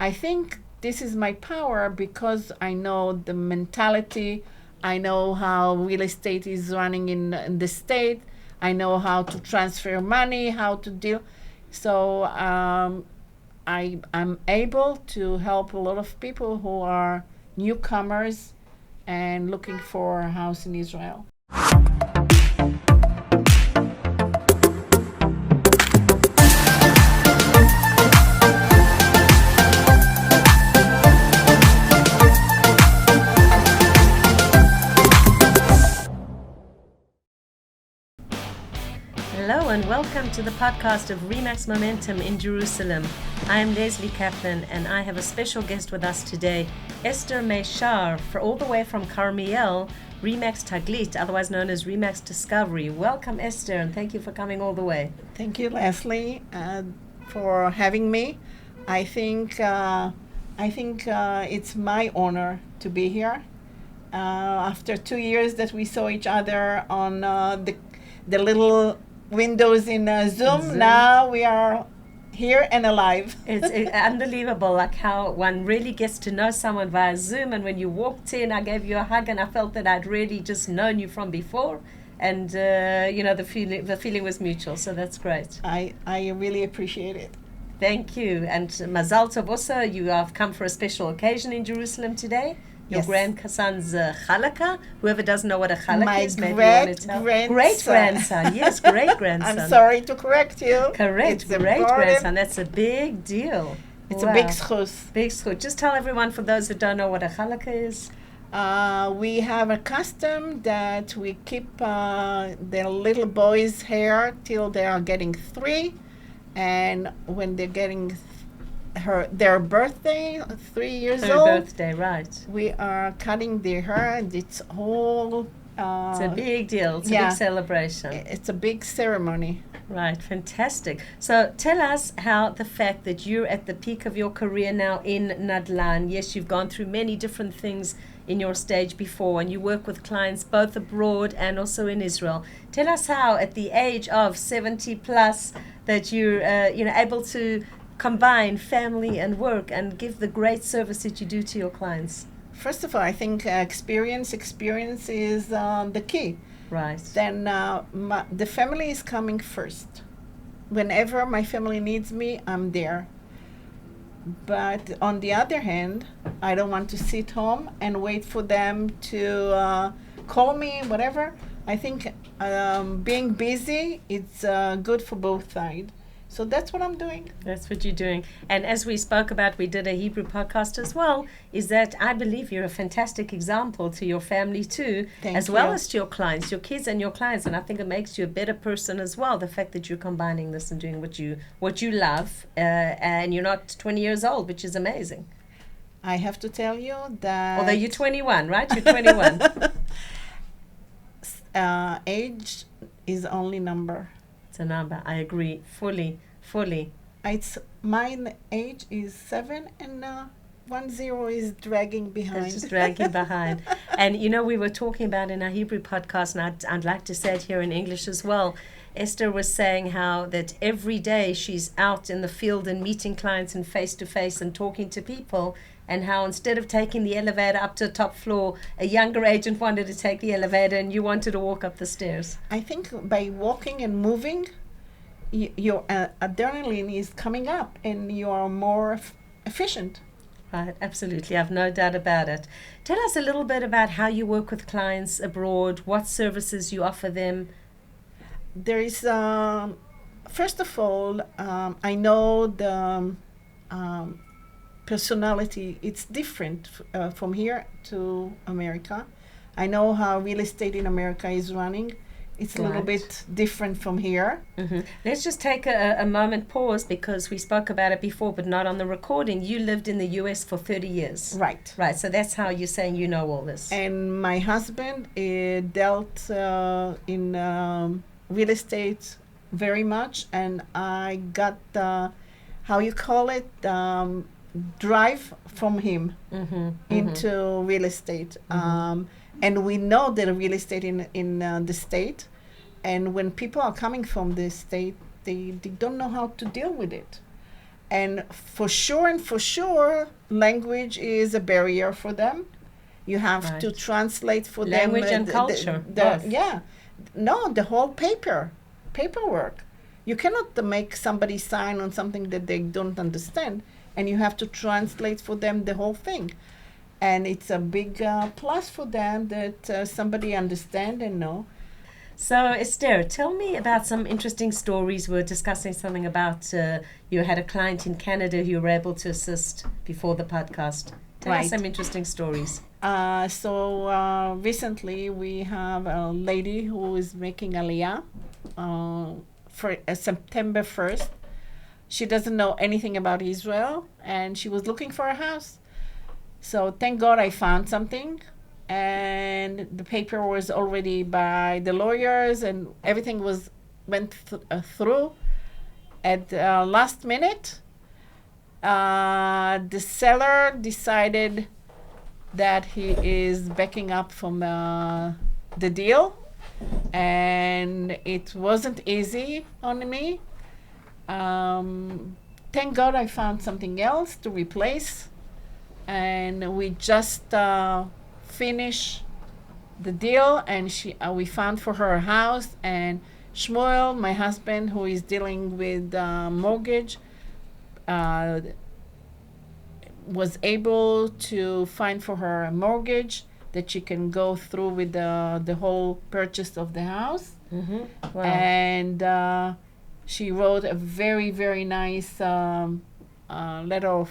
I think this is my power because I know the mentality. I know how real estate is running in the state. I know how to transfer money, how to deal. So I'm able to help a lot of people who are newcomers and looking for a house in Israel. Hello and welcome to the podcast of Remax Momentum in Jerusalem. I am Leslie Kaplan and I have a special guest with us today, Ester Meishar, all the way from Carmiel, Remax Taglit, otherwise known as Remax Discovery. Welcome, Esther, and thank you for coming all the way. Thank you, Leslie, for having me. I think it's my honor to be here. After 2 years that we saw each other on the little windows in Zoom, now we are here and alive. It's unbelievable, like how one really gets to know someone via Zoom. And when you walked in, I gave you a hug, and I felt that I'd really just known you from before. And the feeling was mutual. So that's great. I really appreciate it. Thank you. And Mazal Tov also, you have come for a special occasion in Jerusalem today. Your Yes. grandson's chalaka. Whoever doesn't know what a chalaka is, maybe you want to tell. grandson. Great grandson, yes, great grandson. I'm sorry to correct you. Correct, It's great important. grandson. That's a big deal. It's Wow. a big schus. Big school. Just tell everyone, for those that don't know what a chalaka is. We have a custom that we keep the little boys' hair till they are getting 3, and when they're getting their birthday, 3 years Her old, birthday, right. we are cutting their hair, and it's all. It's a big deal. It's a yeah. big celebration. It's a big ceremony. Right, fantastic. So tell us how the fact that you're at the peak of your career now in Nadlan, yes, you've gone through many different things in your stage before, and you work with clients both abroad and also in Israel. Tell us how at the age of 70 plus that you're able to combine family and work and give the great service that you do to your clients. First of all, I think experience is the key. Right. Then the family is coming first. Whenever my family needs me, I'm there. But on the other hand, I don't want to sit home and wait for them to call me, whatever. I think being busy, it's good for both sides. So that's what I'm doing. That's what you're doing. And as we spoke about, we did a Hebrew podcast as well, is that I believe you're a fantastic example to your family too, Thank as well you. as to your clients, your kids and your clients. And I think it makes you a better person as well, the fact that you're combining this and doing what you love, and you're not 20 years old, which is amazing. I have to tell you that... Although you're 21, right? You're 21. Age is only number. It's a number. I agree fully. Mine age is 7 and 10 is dragging behind. It's just dragging behind. And we were talking about in our Hebrew podcast, and I'd like to say it here in English as well. Esther was saying how that every day she's out in the field and meeting clients and face to face and talking to people, and how instead of taking the elevator up to the top floor, a younger agent wanted to take the elevator and you wanted to walk up the stairs. I think by walking and moving, your adrenaline is coming up and you are more efficient. Right, absolutely. I've no doubt about it. Tell us a little bit about how you work with clients abroad, what services you offer them. There is, first of all, I know the personality, it's different from here to America. I know how real estate in America is running. It's a little bit different from here. Mm-hmm. Let's just take a moment pause, because we spoke about it before, but not on the recording. You lived in the U.S. for 30 years. Right. Right, so that's how you're saying you know all this. And my husband dealt in real estate very much, and I got how you call it, drive from him into real estate. And we know that real estate in the state, and when people are coming from the state, they don't know how to deal with it. And for sure, language is a barrier for them. You have to Right. translate for Language them. and culture, both. Yeah. No, the whole paperwork. You cannot make somebody sign on something that they don't understand, and you have to translate for them the whole thing. And it's a big plus for them that somebody understand and know. So, Esther, tell me about some interesting stories. We're discussing something about you had a client in Canada who you were able to assist before the podcast. Tell us Right. some interesting stories. Recently we have a lady who is making Aliyah for September 1st. She doesn't know anything about Israel, and she was looking for a house. So thank God I found something, and the paper was already by the lawyers, and everything went through. At the last minute, the seller decided that he is backing up from the deal, and it wasn't easy on me. Thank God I found something else to replace, and we just finished the deal, and we found for her a house. And Shmuel, my husband, who is dealing with mortgage, was able to find for her a mortgage that she can go through with the whole purchase of the house. Mm-hmm. Wow. And she wrote a very, very nice letter of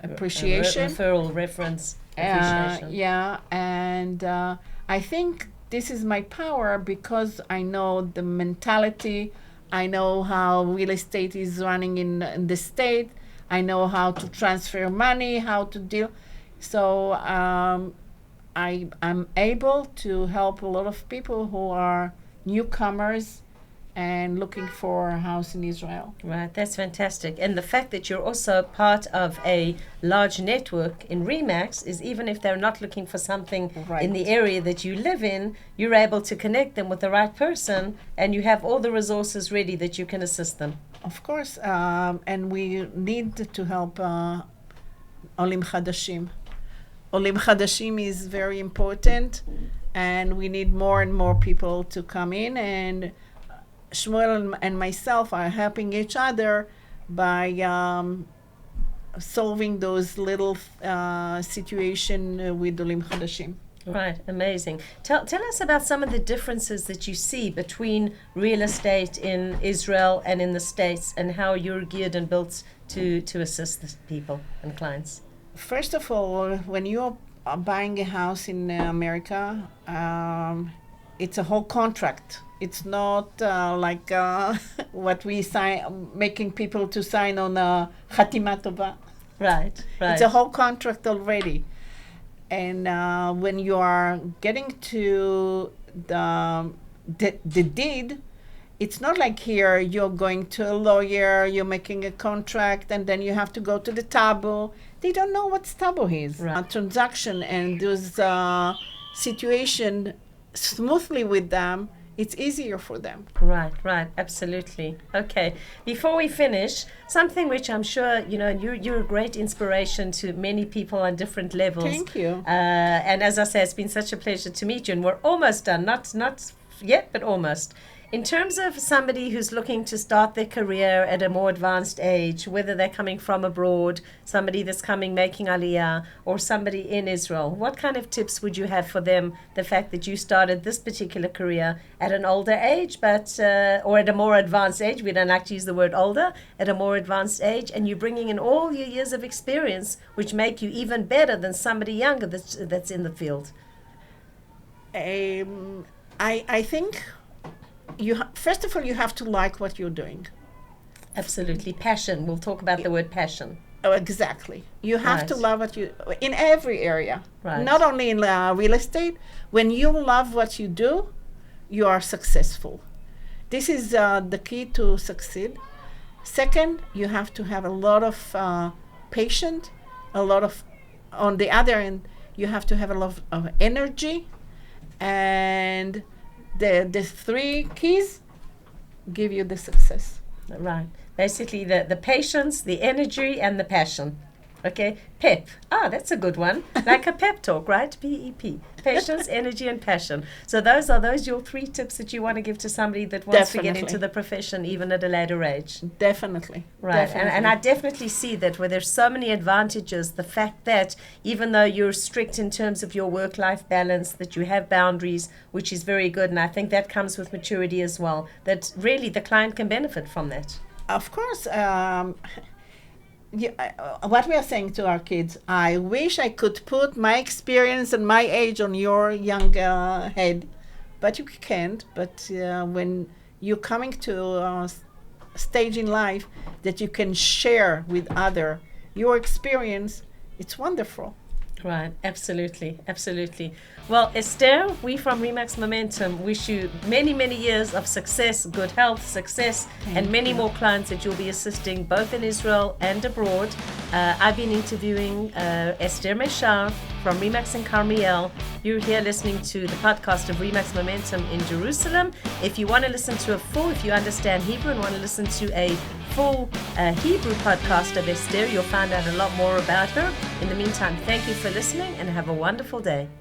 appreciation. Referral, reference, appreciation. Yeah, and I think this is my power because I know the mentality. I know how real estate is running in the state. I know how to transfer money, how to deal. So I'm able to help a lot of people who are newcomers and looking for a house in Israel. Right, that's fantastic. And the fact that you're also part of a large network in Remax is even if they're not looking for something Right. in the area that you live in, you're able to connect them with the right person and you have all the resources ready that you can assist them. Of course, and we need to help Olim Chadashim. Olim Chadashim is very important, and we need more and more people to come in. And Shmuel and myself are helping each other by solving those little situation with Olim Chadashim. Right, amazing. Tell us about some of the differences that you see between real estate in Israel and in the States and how you're geared and built to assist the people and clients. First of all, when you're buying a house in America, it's a whole contract. It's not like what we sign, making people to sign on a Chatima Tova. Right, right. It's a whole contract already. And when you are getting to the deed, it's not like here you're going to a lawyer, you're making a contract, and then you have to go to the tabu. They don't know what tabu is. Right. A transaction and those situation smoothly with them, it's easier for them. Right, absolutely. Okay, before we finish, something which I'm sure, you're a great inspiration to many people on different levels. Thank you. And as I say, it's been such a pleasure to meet you, and we're almost done, not yet, but almost. In terms of somebody who's looking to start their career at a more advanced age, whether they're coming from abroad, somebody that's making Aliyah, or somebody in Israel, what kind of tips would you have for them? The fact that you started this particular career at an older age, but or at a more advanced age, we don't like to use the word older, at a more advanced age, and you're bringing in all your years of experience, which make you even better than somebody younger that's in the field. I think first of all, you have to like what you're doing. Absolutely. Passion. We'll talk about the word passion. Oh, exactly. You have to Right. love what in every area. Right. Not only in real estate. When you love what you do, you are successful. This is the key to succeed. Second, you have to have a lot of patience, on the other end, you have to have a lot of energy, and the three keys give you the success. Right. Basically, the patience, the energy, and the passion. Okay, PEP. Ah, that's a good one. Like a pep talk, right? PEP. Patience, energy, and passion. So those your 3 tips that you want to give to somebody that wants to get into the profession even at a later age? Definitely. Right. Definitely. And I definitely see that where there's so many advantages, the fact that even though you're strict in terms of your work-life balance, that you have boundaries, which is very good. And I think that comes with maturity as well, that really the client can benefit from that. Of course, what we are saying to our kids, I wish I could put my experience and my age on your young head, but you can't. But when you're coming to a stage in life that you can share with other your experience, it's wonderful. Right, absolutely, absolutely. Well, Esther, we from Remax Momentum wish you many, many years of success, good health, success, and many more clients that you'll be assisting both in Israel and abroad. I've been interviewing Ester Meishar from Remax in Carmiel. You're here listening to the podcast of Remax Momentum in Jerusalem. If you want to listen to if you understand Hebrew and want to listen to a full Hebrew podcast of Esther, you'll find out a lot more about her. In the meantime, thank you for listening and have a wonderful day.